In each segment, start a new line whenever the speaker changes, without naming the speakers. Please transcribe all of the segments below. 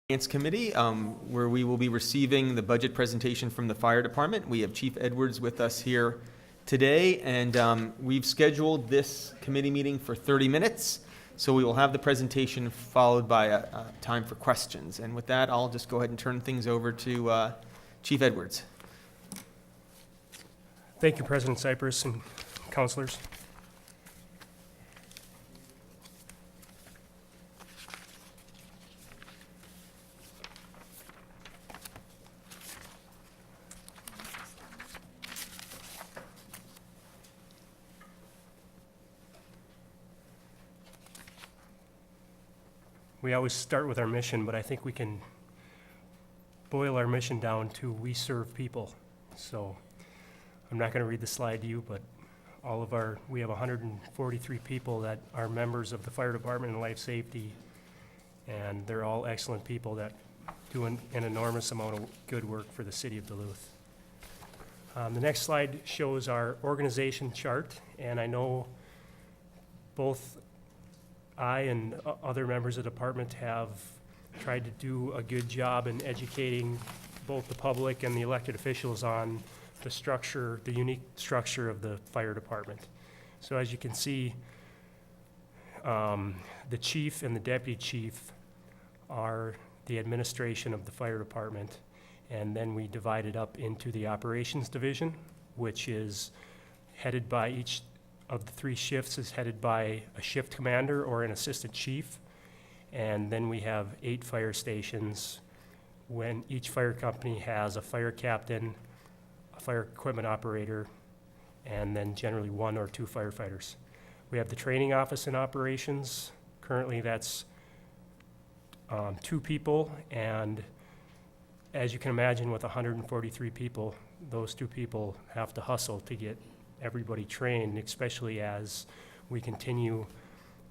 Finance Committee, where we will be receiving the budget presentation from the fire department. We have Chief Edwards with us here today, and we've scheduled this committee meeting for 30 minutes. So we will have the presentation followed by a time for questions. And with that, I'll just go ahead and turn things over to Chief Edwards.
Thank you, President Cypress and councilors. We always start with our mission, but I think we can boil our mission down to we serve people. So I'm not going to read the slide to you, but we have 143 people that are members of the fire department and life safety, and they're all excellent people that do an enormous amount of good work for the city of Duluth. The next slide shows our organization chart, and I know both I and other members of the department have tried to do a good job in educating both the public and the elected officials on the structure, the unique structure of the fire department. So as you can see, the chief and the deputy chief are the administration of the fire department, and then we divide it up into the operations division, which is headed by each of the three shifts is headed by a shift commander or an assistant chief. And then we have 8 fire stations when each fire company has a fire captain, a fire equipment operator, and then generally 1 or 2 firefighters. We have the training office in operations. Currently that's 2 people, and as you can imagine with 143 people, those 2 people have to hustle to get everybody trained, especially as we continue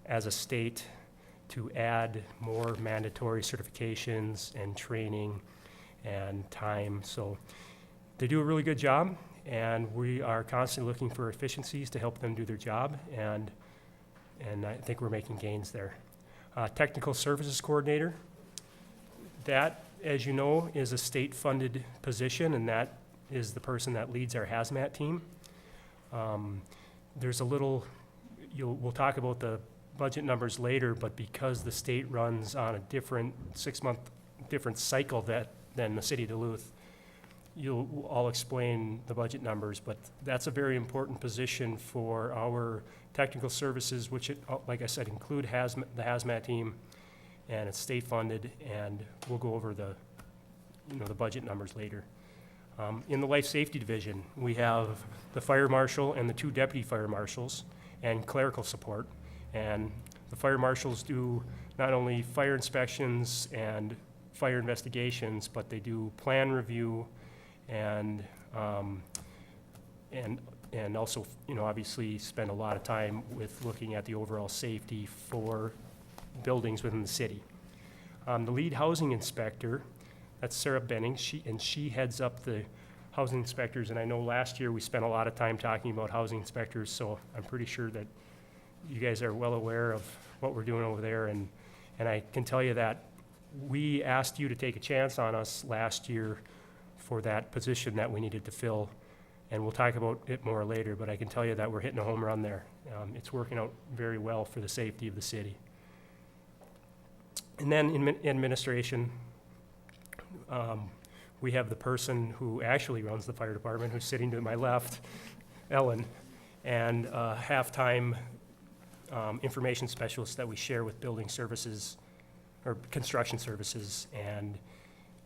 as a state to add more mandatory certifications and training and time. So they do a really good job, and we are constantly looking for efficiencies to help them do their job, and I think we're making gains there. Technical services coordinator, that, as you know, is a state-funded position, and that is the person that leads our hazmat team. There's a little, we'll talk about the budget numbers later, but because the state runs on a different 6-month different cycle than the city of Duluth, I'll explain the budget numbers, but that's a very important position for our technical services, which, like I said, include the hazmat team, and it's state funded, and we'll go over the budget numbers later. In the life safety division, we have the fire marshal and the 2 deputy fire marshals and clerical support. And the fire marshals do not only fire inspections and fire investigations, but they do plan review and also, obviously spend a lot of time with looking at the overall safety for buildings within the city. The lead housing inspector, that's Sarah Benning, she heads up the housing inspectors, and I know last year we spent a lot of time talking about housing inspectors, so I'm pretty sure that you guys are well aware of what we're doing over there, and I can tell you that we asked you to take a chance on us last year for that position that we needed to fill, and we'll talk about it more later, but I can tell you that we're hitting a home run there. It's working out very well for the safety of the city. And then in administration, we have the person who actually runs the fire department, who's sitting to my left, Ellen, and half-time information specialist that we share with building services or construction services, and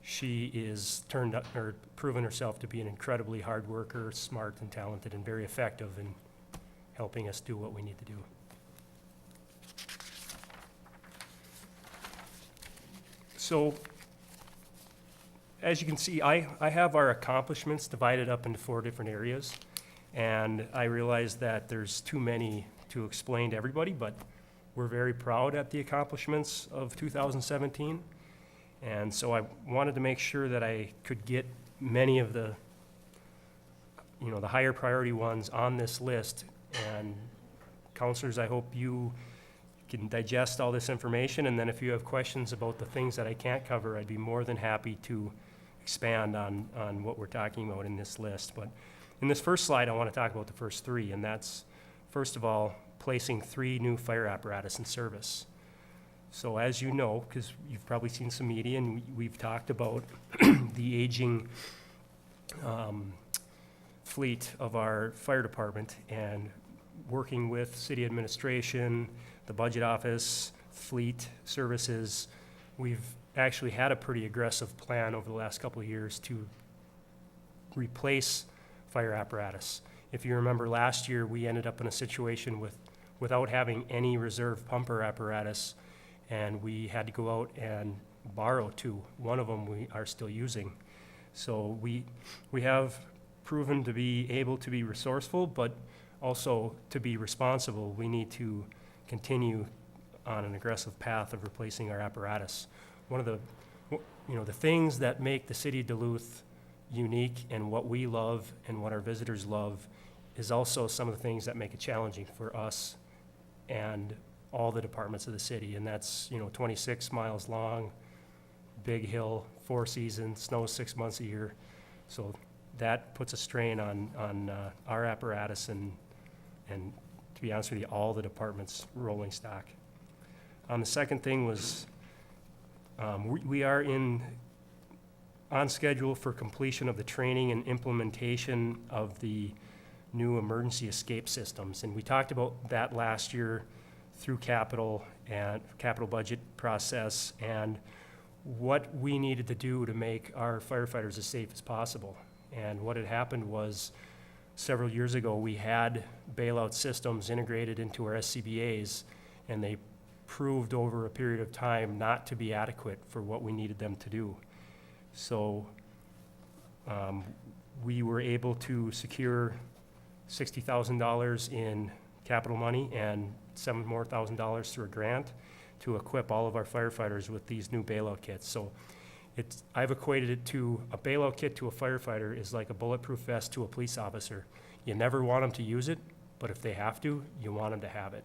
she is proven herself to be an incredibly hard worker, smart and talented, and very effective in helping us do what we need to do. So, as you can see, I have our accomplishments divided up into 4 different areas, and I realize that there's too many to explain to everybody, but we're very proud at the accomplishments of 2017, and so I wanted to make sure that I could get many of the higher priority ones on this list. And counselors, I hope you can digest all this information, and then if you have questions about the things that I can't cover, I'd be more than happy to expand on what we're talking about in this list. But in this first slide, I want to talk about the first three, and that's, first of all, placing 3 new fire apparatus in service. So as you know, because you've probably seen some media, and we've talked about the aging fleet of our fire department, and working with city administration, the budget office, fleet services, we've actually had a pretty aggressive plan over the last couple of years to replace fire apparatus. If you remember last year, we ended up in a situation without having any reserve pumper apparatus, and we had to go out and borrow 2. One of them we are still using. So we have proven to be able to be resourceful, but also to be responsible. We need to continue on an aggressive path of replacing our apparatus. One of the things that make the city of Duluth unique, and what we love and what our visitors love, is also some of the things that make it challenging for us and all the departments of the city. And that's 26 miles long, big hill, 4 seasons, snows 6 months a year. So that puts a strain on our apparatus and to be honest with you, all the departments' rolling stock. The second thing was we are on schedule for completion of the training and implementation of the new emergency escape systems. And we talked about that last year through capital budget process, and what we needed to do to make our firefighters as safe as possible. And what had happened was, several years ago, we had bailout systems integrated into our SCBA's, and they proved over a period of time not to be adequate for what we needed them to do. So we were able to secure $60,000 in capital money and $7,000 more through a grant to equip all of our firefighters with these new bailout kits. So I've equated it to a bailout kit to a firefighter is like a bulletproof vest to a police officer. You never want them to use it, but if they have to, you want them to have it.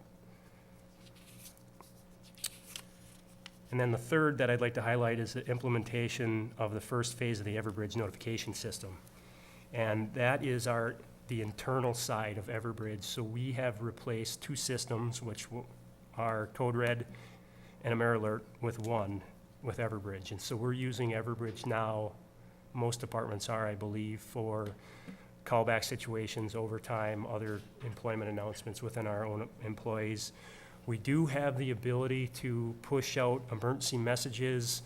And then the third that I'd like to highlight is the implementation of the first phase of the Everbridge notification system. And that is the internal side of Everbridge. So we have replaced 2 systems, which are Code Red and AmeriAlert, with Everbridge. And so we're using Everbridge now. Most departments are, I believe, for callback situations, overtime, other employment announcements within our own employees. We do have the ability to push out emergency messages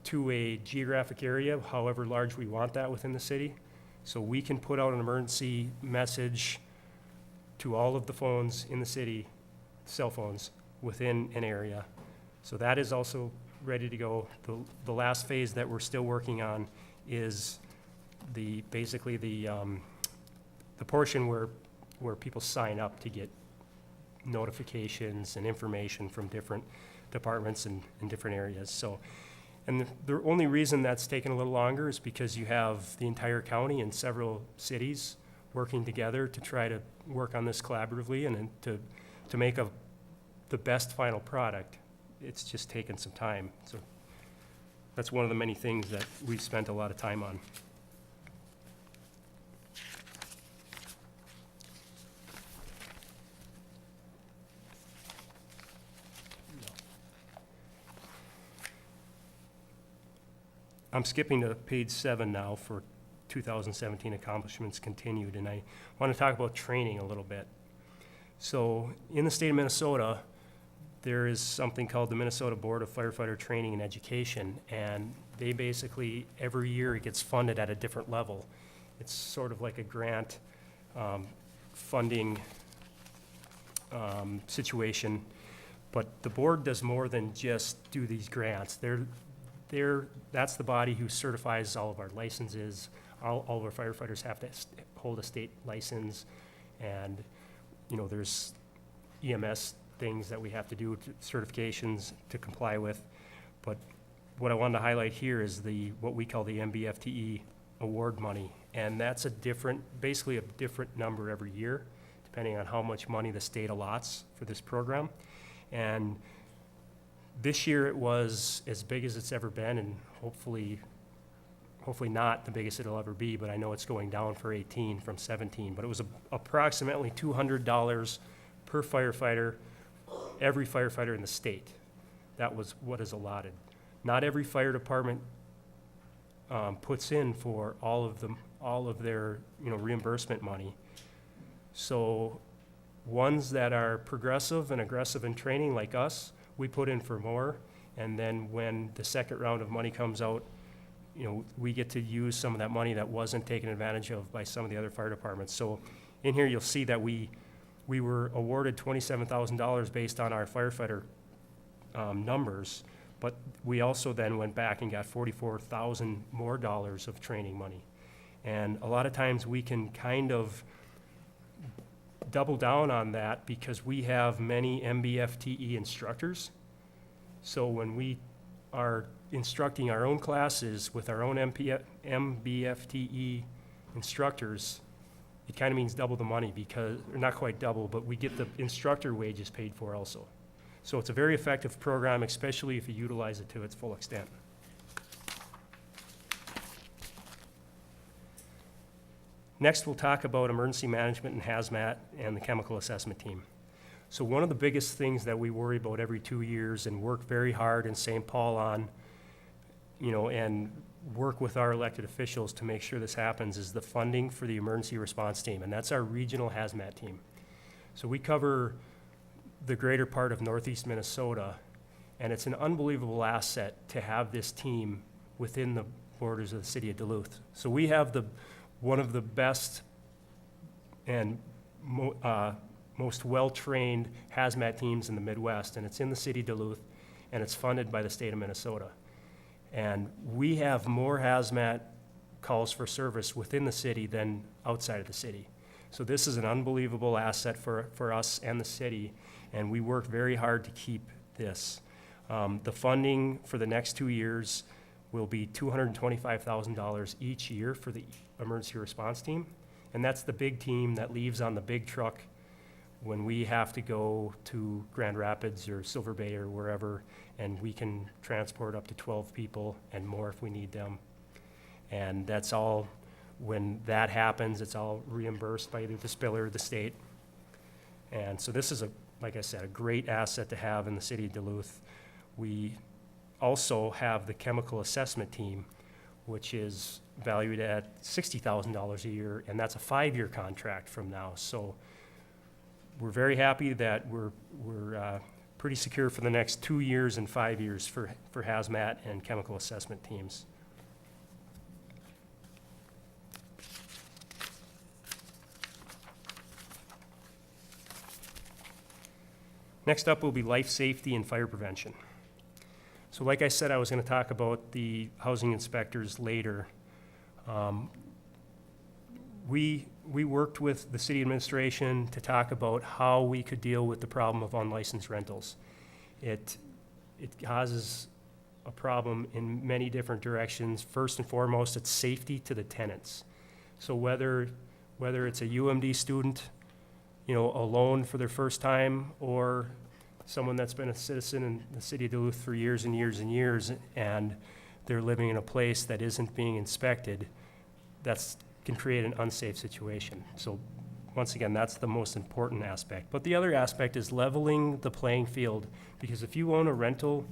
to a geographic area, however large we want that within the city. So we can put out an emergency message to all of the phones in the city, cell phones, within an area. So that is also ready to go. The last phase that we're still working on is basically the portion where people sign up to get notifications and information from different departments in different areas. So, and the only reason that's taken a little longer is because you have the entire county and several cities working together to try to work on this collaboratively and to make the best final product. It's just taken some time. So that's one of the many things that we've spent a lot of time on. I'm skipping to page 7 now for 2017 accomplishments continued, and I want to talk about training a little bit. So in the state of Minnesota, there is something called the Minnesota Board of Firefighter Training and Education, and they basically, every year it gets funded at a different level. It's sort of like a grant funding situation, but the board does more than just do these grants. That's the body who certifies all of our licenses. All of our firefighters have to hold a state license, and there's EMS things that we have to do, certifications to comply with. But what I wanted to highlight here is what we call the MBFTE award money, and that's basically a different number every year, depending on how much money the state allots for this program. And this year it was as big as it's ever been, and hopefully not the biggest it'll ever be, but I know it's going down for 18 from 17. But it was approximately $200 per firefighter, every firefighter in the state. That was what is allotted. Not every fire department puts in for all of their reimbursement money. So ones that are progressive and aggressive in training like us, we put in for more, and then when the second round of money comes out, we get to use some of that money that wasn't taken advantage of by some of the other fire departments. So in here you'll see that we were awarded $27,000 based on our firefighter numbers, but we also then went back and got $44,000 more dollars of training money. And a lot of times we can kind of double down on that because we have many MBFTE instructors. So when we are instructing our own classes with our own MBFTE instructors, it kind of means double the money because, or not quite double, but we get the instructor wages paid for also. So it's a very effective program, especially if you utilize it to its full extent. Next, we'll talk about emergency management and hazmat and the chemical assessment team. So one of the biggest things that we worry about every 2 years and work very hard in St. Paul on, and work with our elected officials to make sure this happens is the funding for the emergency response team, and that's our regional hazmat team. So we cover the greater part of northeast Minnesota, and it's an unbelievable asset to have this team within the borders of the city of Duluth. So we have one of the best and most well-trained hazmat teams in the Midwest, and it's in the city of Duluth, and it's funded by the state of Minnesota. And we have more hazmat calls for service within the city than outside of the city. So this is an unbelievable asset for us and the city, and we work very hard to keep this. The funding for the next 2 years will be $225,000 each year for the emergency response team. And that's the big team that leaves on the big truck when we have to go to Grand Rapids or Silver Bay or wherever, and we can transport up to 12 people and more if we need them. And that's all, when that happens, it's all reimbursed by either the spiller or the state. And so this is, like I said, a great asset to have in the city of Duluth. We also have the chemical assessment team, which is valued at $60,000 a year, and that's a 5-year contract from now. So we're very happy that we're pretty secure for the next 2 years and 5 years for hazmat and chemical assessment teams. Next up will be life safety and fire prevention. So like I said, I was going to talk about the housing inspectors later. We worked with the city administration to talk about how we could deal with the problem of unlicensed rentals. It causes a problem in many different directions. First and foremost, it's safety to the tenants. So whether it's a UMD student, alone for their first time, or someone that's been a citizen in the city of Duluth for years and years and years, and they're living in a place that isn't being inspected, that can create an unsafe situation. So once again, that's the most important aspect. But the other aspect is leveling the playing field, because if you own a rental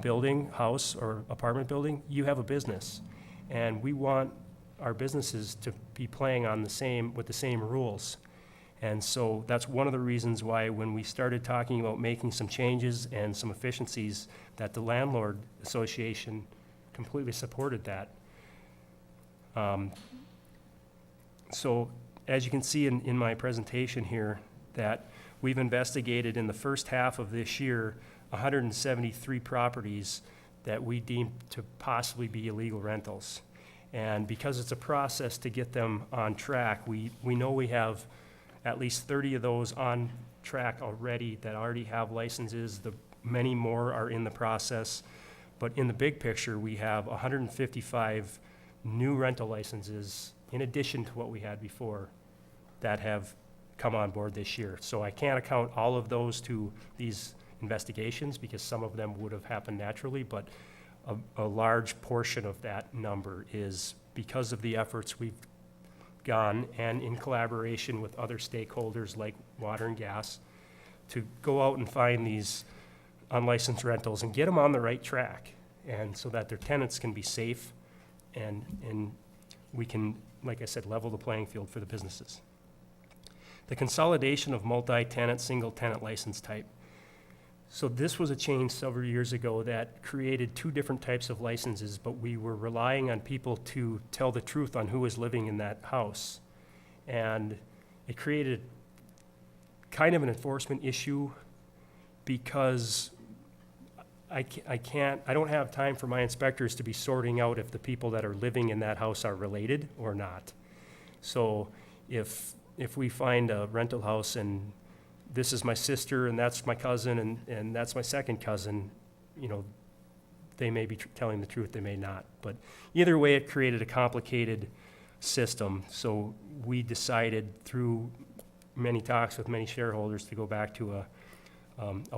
building, house, or apartment building, you have a business. And we want our businesses to be playing on with the same rules. And so that's one of the reasons why when we started talking about making some changes and some efficiencies, that the Landlord Association completely supported that. So as you can see in my presentation here, that we've investigated in the first half of this year 173 properties that we deem to possibly be illegal rentals. And because it's a process to get them on track, we know we have at least 30 of those on track already that already have licenses. Many more are in the process. But in the big picture, we have 155 new rental licenses in addition to what we had before that have come on board this year. So I can't account all of those to these investigations because some of them would have happened naturally, but a large portion of that number is because of the efforts we've gone and in collaboration with other stakeholders like water and gas to go out and find these unlicensed rentals and get them on the right track, and so that their tenants can be safe and we can, like I said, level the playing field for the businesses. The consolidation of multi-tenant, single-tenant license type. So this was a change several years ago that created two different types of licenses, but we were relying on people to tell the truth on who was living in that house. And it created kind of an enforcement issue because I don't have time for my inspectors to be sorting out if the people that are living in that house are related or not. So if we find a rental house and this is my sister and that's my cousin and that's my second cousin, they may be telling the truth, they may not. But either way, it created a complicated system. So we decided through many talks with many shareholders to go back to a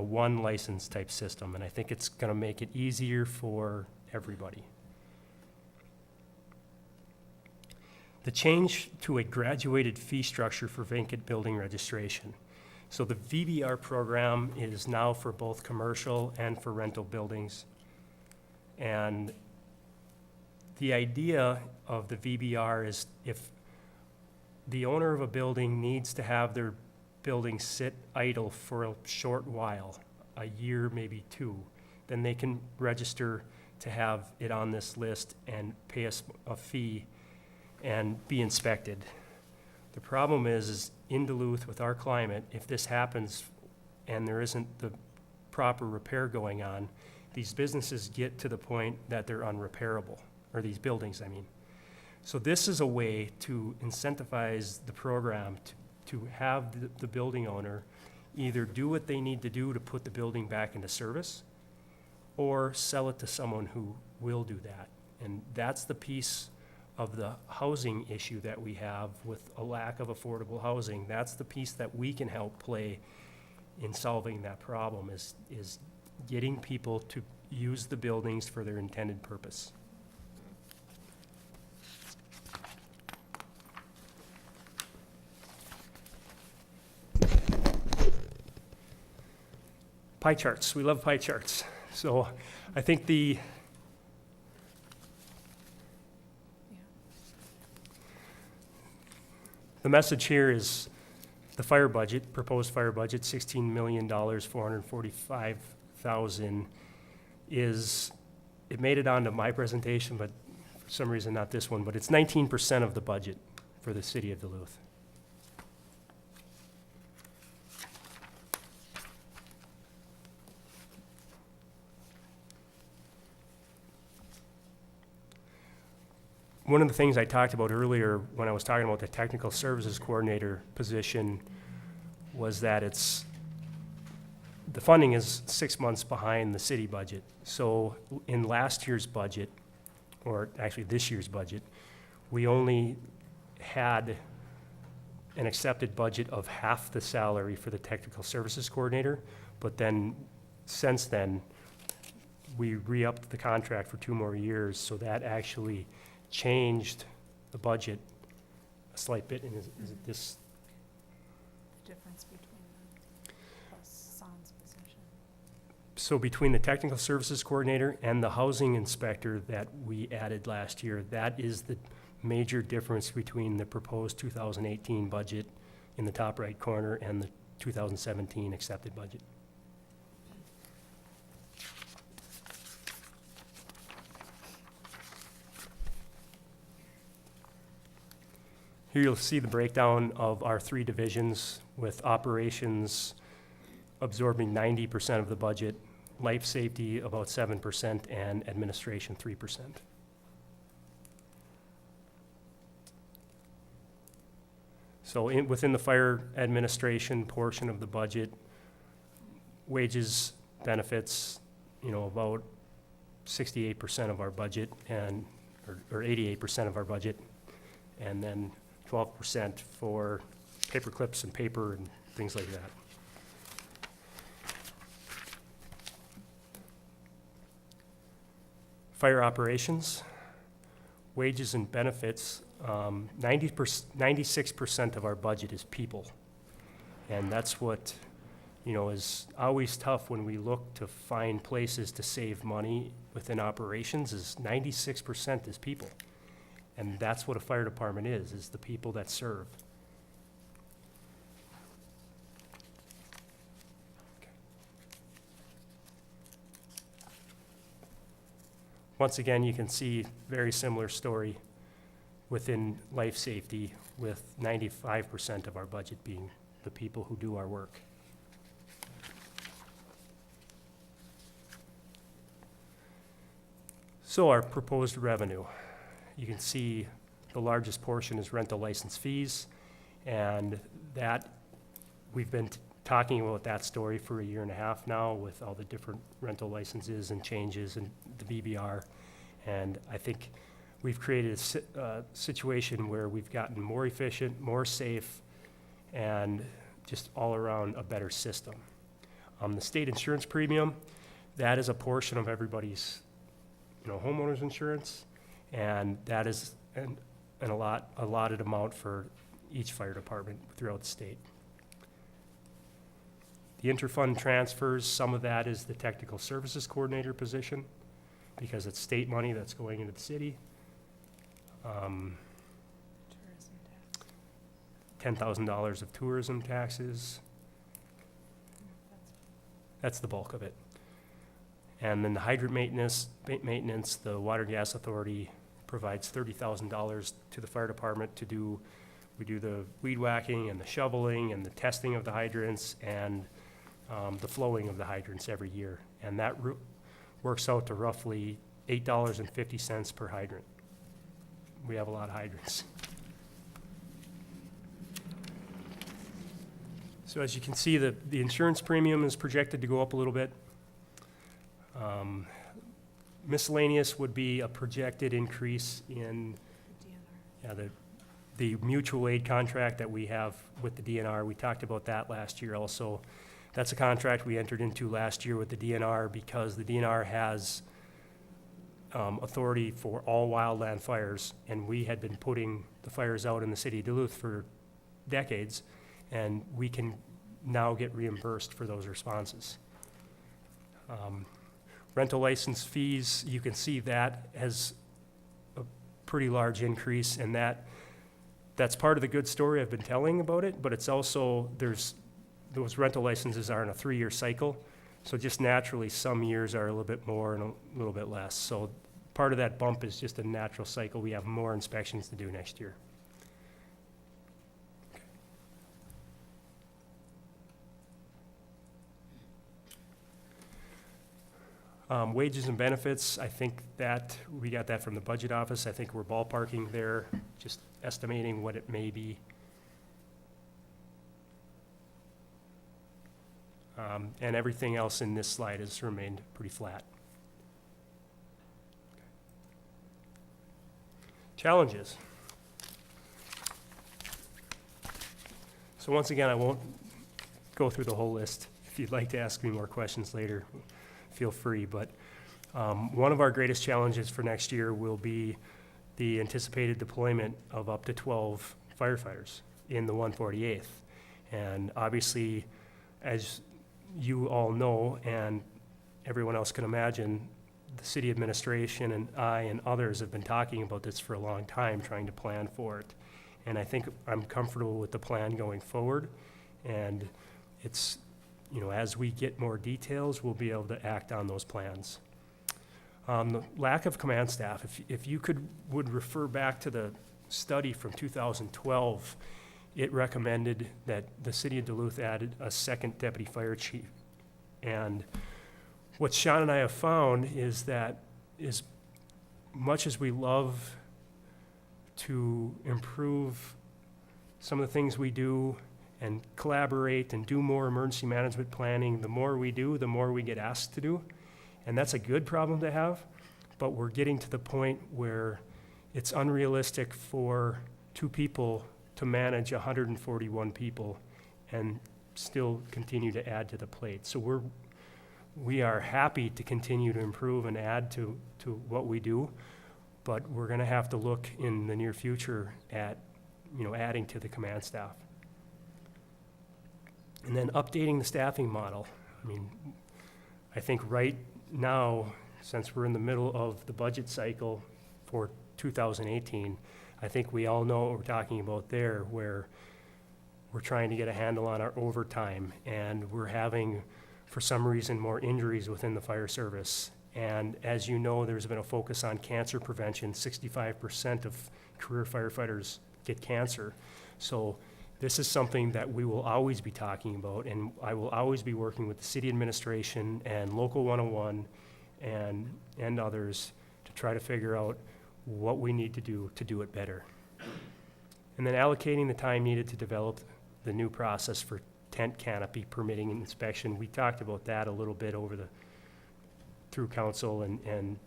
one license type system. And I think it's going to make it easier for everybody. The change to a graduated fee structure for vacant building registration. So the VBR program is now for both commercial and for rental buildings. And the idea of the VBR is if the owner of a building needs to have their building sit idle for a short while, a year, maybe two, then they can register to have it on this list and pay us a fee and be inspected. The problem is in Duluth with our climate, if this happens and there isn't the proper repair going on, these businesses get to the point that they're unrepairable, or these buildings, I mean. So this is a way to incentivize the program to have the building owner either do what they need to do to put the building back into service or sell it to someone who will do that. And that's the piece of the housing issue that we have with a lack of affordable housing. That's the piece that we can help play in solving that problem is getting people to use the buildings for their intended purpose. Pie charts, we love pie charts. So I think the message here is the fire budget, proposed fire budget, $16 million, $445,000 is, it made it onto my presentation, but for some reason not this one, but it's 19% of the budget for the city of Duluth. One of the things I talked about earlier when I was talking about the technical services coordinator position was that the funding is 6 months behind the city budget. So in last year's budget, or actually this year's budget, we only had an accepted budget of half the salary for the technical services coordinator, but then since then, we re-upped the contract for 2 more years, so that actually changed the budget a slight bit. And is it this?
The difference between the plus San's position.
So between the technical services coordinator and the housing inspector that we added last year, that is the major difference between the proposed 2018 budget in the top right corner and the 2017 accepted budget. Here you'll see the breakdown of our 3 divisions, with operations absorbing 90% of the budget, life safety about 7%, and administration 3%. So within the fire administration portion of the budget, wages, benefits, about 68% of our budget, or 88% of our budget, and then 12% for paper clips and paper and things like that. Fire operations, wages and benefits, 96% of our budget is people. And that's what, is always tough when we look to find places to save money within operations, is 96% is people. And that's what a fire department is the people that serve. Once again, you can see very similar story within life safety, with 95% of our budget being the people who do our work. So our proposed revenue, you can see the largest portion is rental license fees, and that we've been talking about that story for a year and a half now with all the different rental licenses and changes in the BBR. And I think we've created a situation where we've gotten more efficient, more safe, and just all around a better system. The state insurance premium, that is a portion of everybody's homeowner's insurance, and that is an allotted amount for each fire department throughout the state. The interfund transfers, some of that is the technical services coordinator position, because it's state money that's going into the city.
Tourism tax.
$10,000 of tourism taxes, that's the bulk of it. And then the hydrant maintenance, the Water Gas Authority provides $30,000 to the fire department to do. We do the weed whacking and the shoveling and the testing of the hydrants and the flowing of the hydrants every year. And that works out to roughly $8.50 per hydrant. We have a lot of hydrants. So as you can see, the insurance premium is projected to go up a little bit. Miscellaneous would be a projected increase in the mutual aid contract that we have with the DNR. We talked about that last year also. That's a contract we entered into last year with the DNR because the DNR has authority for all wildland fires, and we had been putting the fires out in the city of Duluth for decades, and we can now get reimbursed for those responses. Rental license fees, you can see that has a pretty large increase, and that's part of the good story I've been telling about it, but it's also, those rental licenses are in a 3-year cycle, so just naturally some years are a little bit more and a little bit less. So part of that bump is just a natural cycle. We have more inspections to do next year. Wages and benefits, I think that we got that from the budget office. I think we're ballparking there, just estimating what it may be. And everything else in this slide has remained pretty flat. Challenges. So once again, I won't go through the whole list. If you'd like to ask me more questions later, feel free. But one of our greatest challenges for next year will be the anticipated deployment of up to 12 firefighters in the 148th. And obviously, as you all know, and everyone else can imagine, the city administration and I and others have been talking about this for a long time, trying to plan for it. And I think I'm comfortable with the plan going forward. And it's, as we get more details, we'll be able to act on those plans. The lack of command staff, if you would refer back to the study from 2012, it recommended that the city of Duluth added a second deputy fire chief. And what Sean and I have found is that as much as we love to improve some of the things we do and collaborate and do more emergency management planning, the more we do, the more we get asked to do. And that's a good problem to have, but we're getting to the point where it's unrealistic for 2 people to manage 141 people and still continue to add to the plate. So we are happy to continue to improve and add to what we do, but we're gonna have to look in the near future at, adding to the command staff. And then updating the staffing model. I mean, I think right now, since we're in the middle of the budget cycle for 2018, I think we all know what we're talking about there, where we're trying to get a handle on our overtime, and we're having, for some reason, more injuries within the fire service. And as you know, there's been a focus on cancer prevention. 65% of career firefighters get cancer. So this is something that we will always be talking about, and I will always be working with the city administration and Local 101 and others to try to figure out what we need to do it better. And then allocating the time needed to develop the new process for tent canopy permitting and inspection. We talked about that a little bit through council, and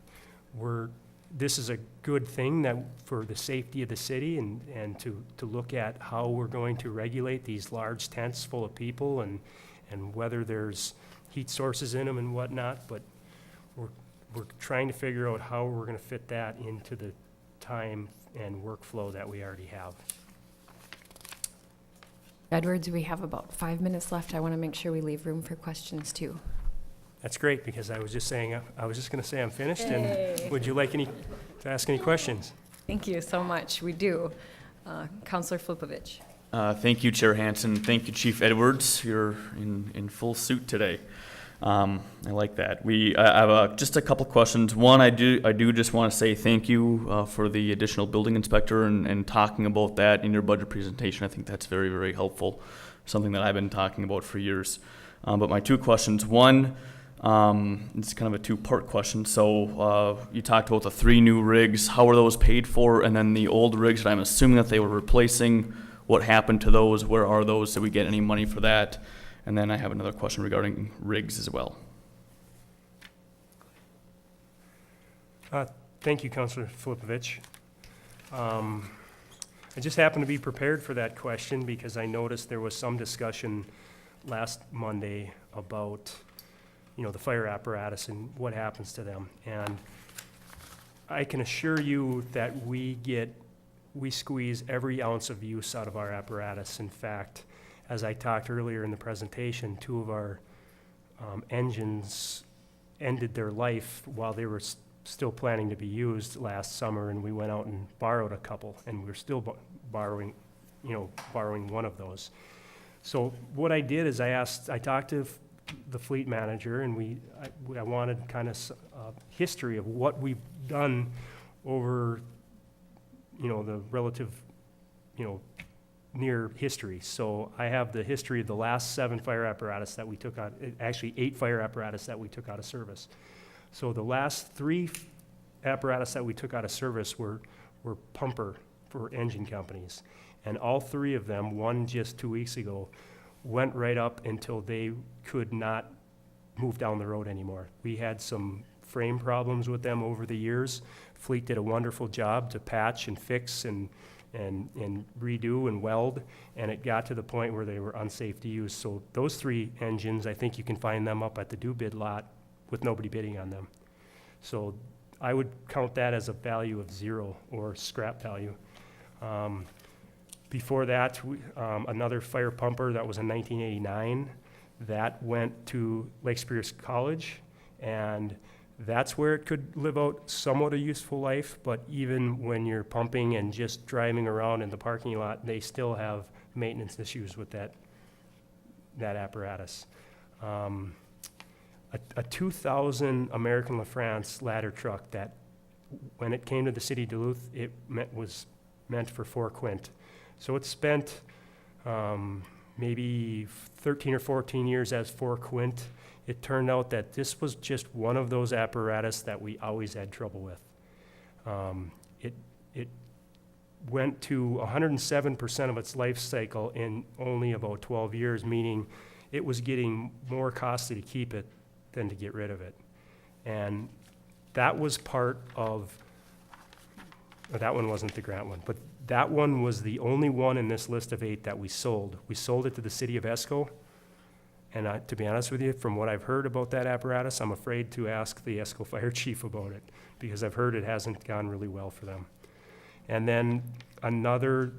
this is a good thing that for the safety of the city and to look at how we're going to regulate these large tents full of people and whether there's heat sources in them and whatnot, but we're trying to figure out how we're gonna fit that into the time and workflow that we already have.
Edwards, we have about 5 minutes left. I want to make sure we leave room for questions too.
That's great, because I was just gonna say I'm finished, and would you like to ask any questions?
Thank you so much. We do. Councilor Flipovich.
Thank you, Chair Hansen. Thank you, Chief Edwards. You're in full suit today. I like that. I have just a couple questions. One, I do just want to say thank you for the additional building inspector and talking about that in your budget presentation. I think that's very, very helpful. Something that I've been talking about for years. But my two questions. One, it's kind of a two-part question. So you talked about the 3 new rigs. How were those paid for? And then the old rigs that I'm assuming that they were replacing, what happened to those? Where are those? Did we get any money for that? And then I have another question regarding rigs as well.
Thank you, Councilor Filipovich. I just happened to be prepared for that question because I noticed there was some discussion last Monday about, the fire apparatus and what happens to them. And I can assure you that we squeeze every ounce of use out of our apparatus. In fact, as I talked earlier in the presentation, 2 of our engines ended their life while they were still planning to be used last summer, and we went out and borrowed a couple, and we're still borrowing one of those. So what I did is I talked to the fleet manager, and I wanted kind of history of what we've done over, the relative, near history. So I have the history of the last 7 fire apparatus that we took out, actually 8 fire apparatus that we took out of service. So the last 3 apparatus that we took out of service were pumper for engine companies. And all 3 of them, one just 2 weeks ago, went right up until they could not move down the road anymore. We had some frame problems with them over the years. Fleet did a wonderful job to patch and fix and redo and weld, and it got to the point where they were unsafe to use. So those 3 engines, I think you can find them up at the do bid lot with nobody bidding on them. So I would count that as a value of 0 or scrap value. Before that, another fire pumper that was in 1989, that went to Lake Superior College, and that's where it could live out somewhat a useful life, but even when you're pumping and just driving around in the parking lot, they still have maintenance issues with that apparatus. A 2000 American LaFrance ladder truck that, when it came to the city of Duluth, it was meant for 4 quint. So it spent maybe 13 or 14 years as 4 quint. It turned out that this was just one of those apparatus that we always had trouble with. It went to 107% of its life cycle in only about 12 years, meaning it was getting more costly to keep it than to get rid of it. And that was part of That one wasn't the grant one, but that one was the only one in this list of 8 that we sold. We sold it to the city of Esco. And to be honest with you, from what I've heard about that apparatus, I'm afraid to ask the Esco fire chief about it, because I've heard it hasn't gone really well for them. And then another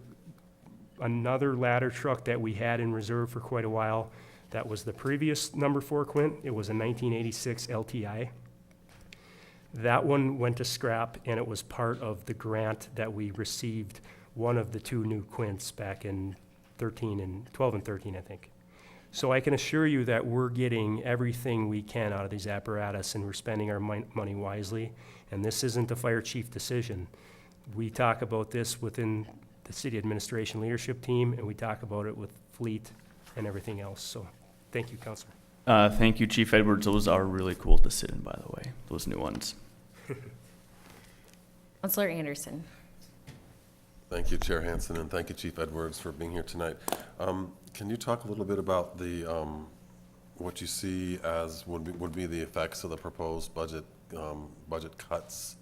ladder truck that we had in reserve for quite a while, that was the previous number 4 Quint. It was a 1986 LTI. That one went to scrap, and it was part of the grant that we received, one of the 2 new Quints back in 12 and 13, I think. So I can assure you that we're getting everything we can out of these apparatus, and we're spending our money wisely. And this isn't a fire chief decision. We talk about this within the city administration leadership team, and we talk about it with fleet and everything else. So thank you, Councilor.
Thank you, Chief Edwards. Those are really cool to sit in, by the way, those new ones.
Councilor Anderson.
Thank you, Chair Hansen, and thank you, Chief Edwards, for being here tonight. Can you talk a little bit about the what you see as would be the effects of the proposed budget cuts?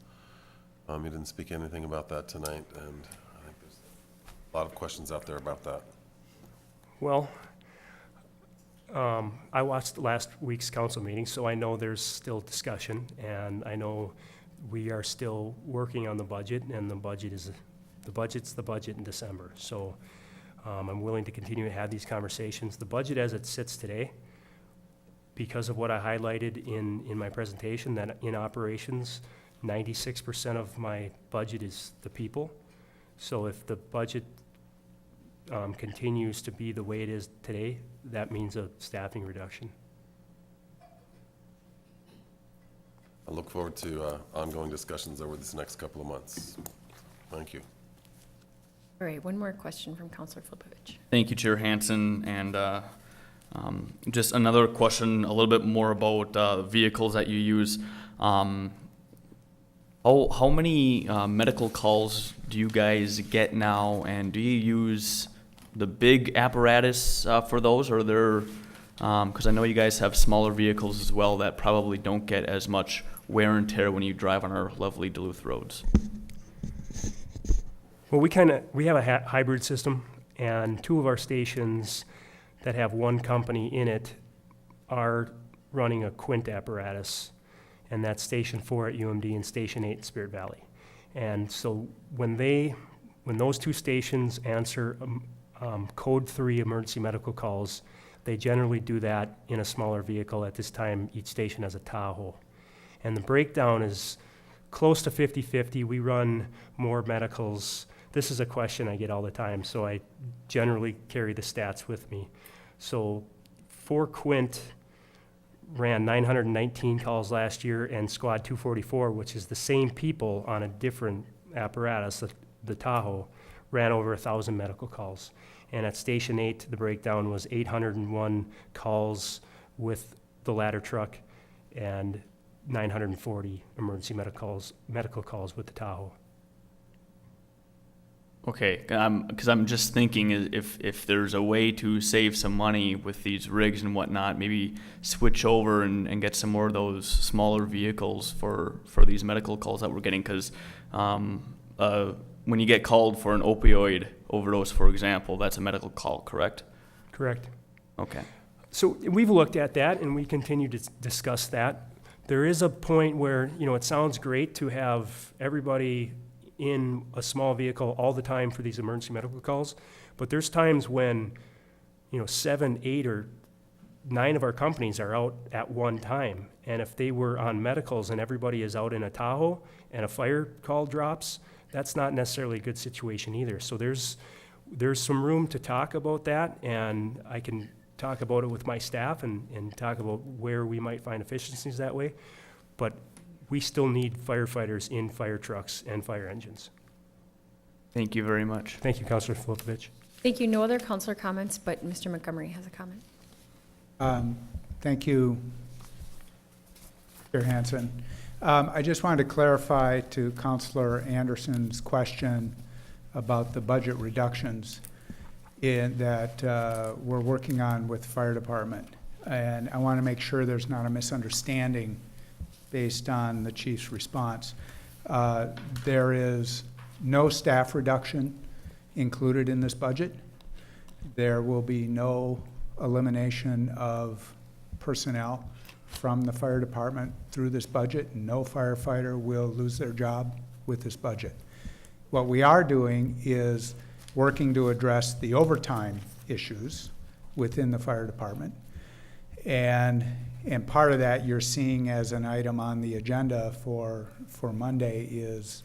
You didn't speak anything about that tonight, and I think there's a lot of questions out there about that.
Well, I watched last week's council meeting, so I know there's still discussion, and I know we are still working on the budget, and the budget's the budget in December. So I'm willing to continue to have these conversations. The budget as it sits today, because of what I highlighted in my presentation, that in operations, 96% of my budget is the people. So if the budget continues to be the way it is today, that means a staffing reduction.
I look forward to ongoing discussions over this next couple of months. Thank you.
All right, one more question from Councilor Flipovich.
Thank you, Chair Hansen. And just another question, a little bit more about vehicles that you use. How many medical calls do you guys get now, and do you use the big apparatus for those, or there? Because I know you guys have smaller vehicles as well that probably don't get as much wear and tear when you drive on our lovely Duluth roads.
Well, we have a hybrid system, and 2 of our stations that have one company in it are running a Quint apparatus, and that's Station 4 at UMD and Station 8 at Spirit Valley. And so when those 2 stations answer Code 3 emergency medical calls, they generally do that in a smaller vehicle. At this time, each station has a Tahoe. And the breakdown is close to 50-50. We run more medicals. This is a question I get all the time, so I generally carry the stats with me. So 4 Quint ran 919 calls last year, and Squad 244, which is the same people on a different apparatus, the Tahoe, ran over 1,000 medical calls. And at Station 8, the breakdown was 801 calls with the ladder truck and 940 emergency medical calls with the Tahoe.
Okay, because I'm just thinking if there's a way to save some money with these rigs and whatnot, maybe switch over and get some more of those smaller vehicles for these medical calls that we're getting. Because when you get called for an opioid overdose, for example, that's a medical call, correct?
Correct.
Okay.
So we've looked at that, and we continue to discuss that. There is a point where, it sounds great to have everybody in a small vehicle all the time for these emergency medical calls, but there's times when, 7, 8, or 9 of our companies are out at one time. And if they were on medicals and everybody is out in a Tahoe and a fire call drops, that's not necessarily a good situation either. So there's some room to talk about that, and I can talk about it with my staff and talk about where we might find efficiencies that way. But we still need firefighters in fire trucks and fire engines.
Thank you very much.
Thank you, Councilor Filipovich.
Thank you. No other councilor comments, but Mr. Montgomery has a comment.
Thank you, Chair Hansen. I just wanted to clarify to Councilor Anderson's question about the budget reductions that we're working on with the fire department. And I want to make sure there's not a misunderstanding based on the chief's response. There is no staff reduction included in this budget. There will be no elimination of personnel from the fire department through this budget. No firefighter will lose their job with this budget. What we are doing is working to address the overtime issues within the fire department. And part of that you're seeing as an item on the agenda for Monday is,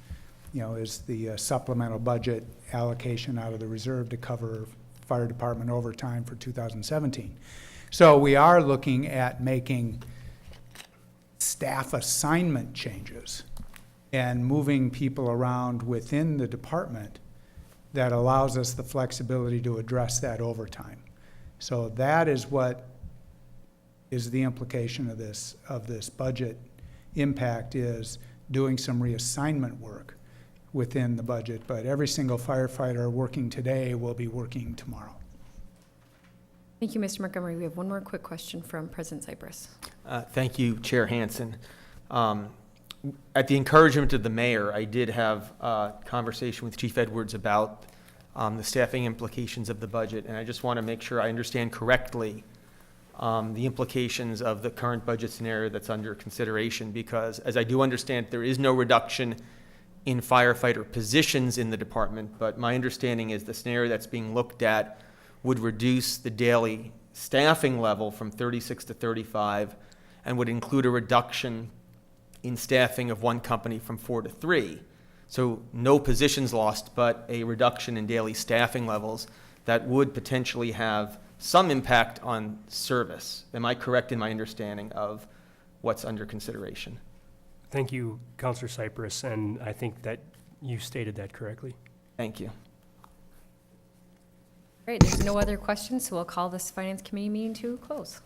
is the supplemental budget allocation out of the reserve to cover fire department overtime for 2017. So we are looking at making staff assignment changes and moving people around within the department that allows us the flexibility to address that overtime. So that is what is the implication of this budget impact, is doing some reassignment work within the budget. But every single firefighter working today will be working tomorrow.
Thank you, Mr. Montgomery. We have one more quick question from President Cypress.
Thank you, Chair Hansen. At the encouragement of the mayor, I did have a conversation with Chief Edwards about the staffing implications of the budget, and I just want to make sure I understand correctly the implications of the current budget scenario that's under consideration, because as I do understand, there is no reduction in firefighter positions in the department, but my understanding is the scenario that's being looked at would reduce the daily staffing level from 36 to 35 and would include a reduction in staffing of one company from 4 to 3. So no positions lost, but a reduction in daily staffing levels that would potentially have some impact on service. Am I correct in my understanding of what's under consideration?
Thank you, Councilor Cypress, and I think that you stated that correctly.
Thank you.
All right, there's no other questions, so we'll call this Finance Committee meeting to a close.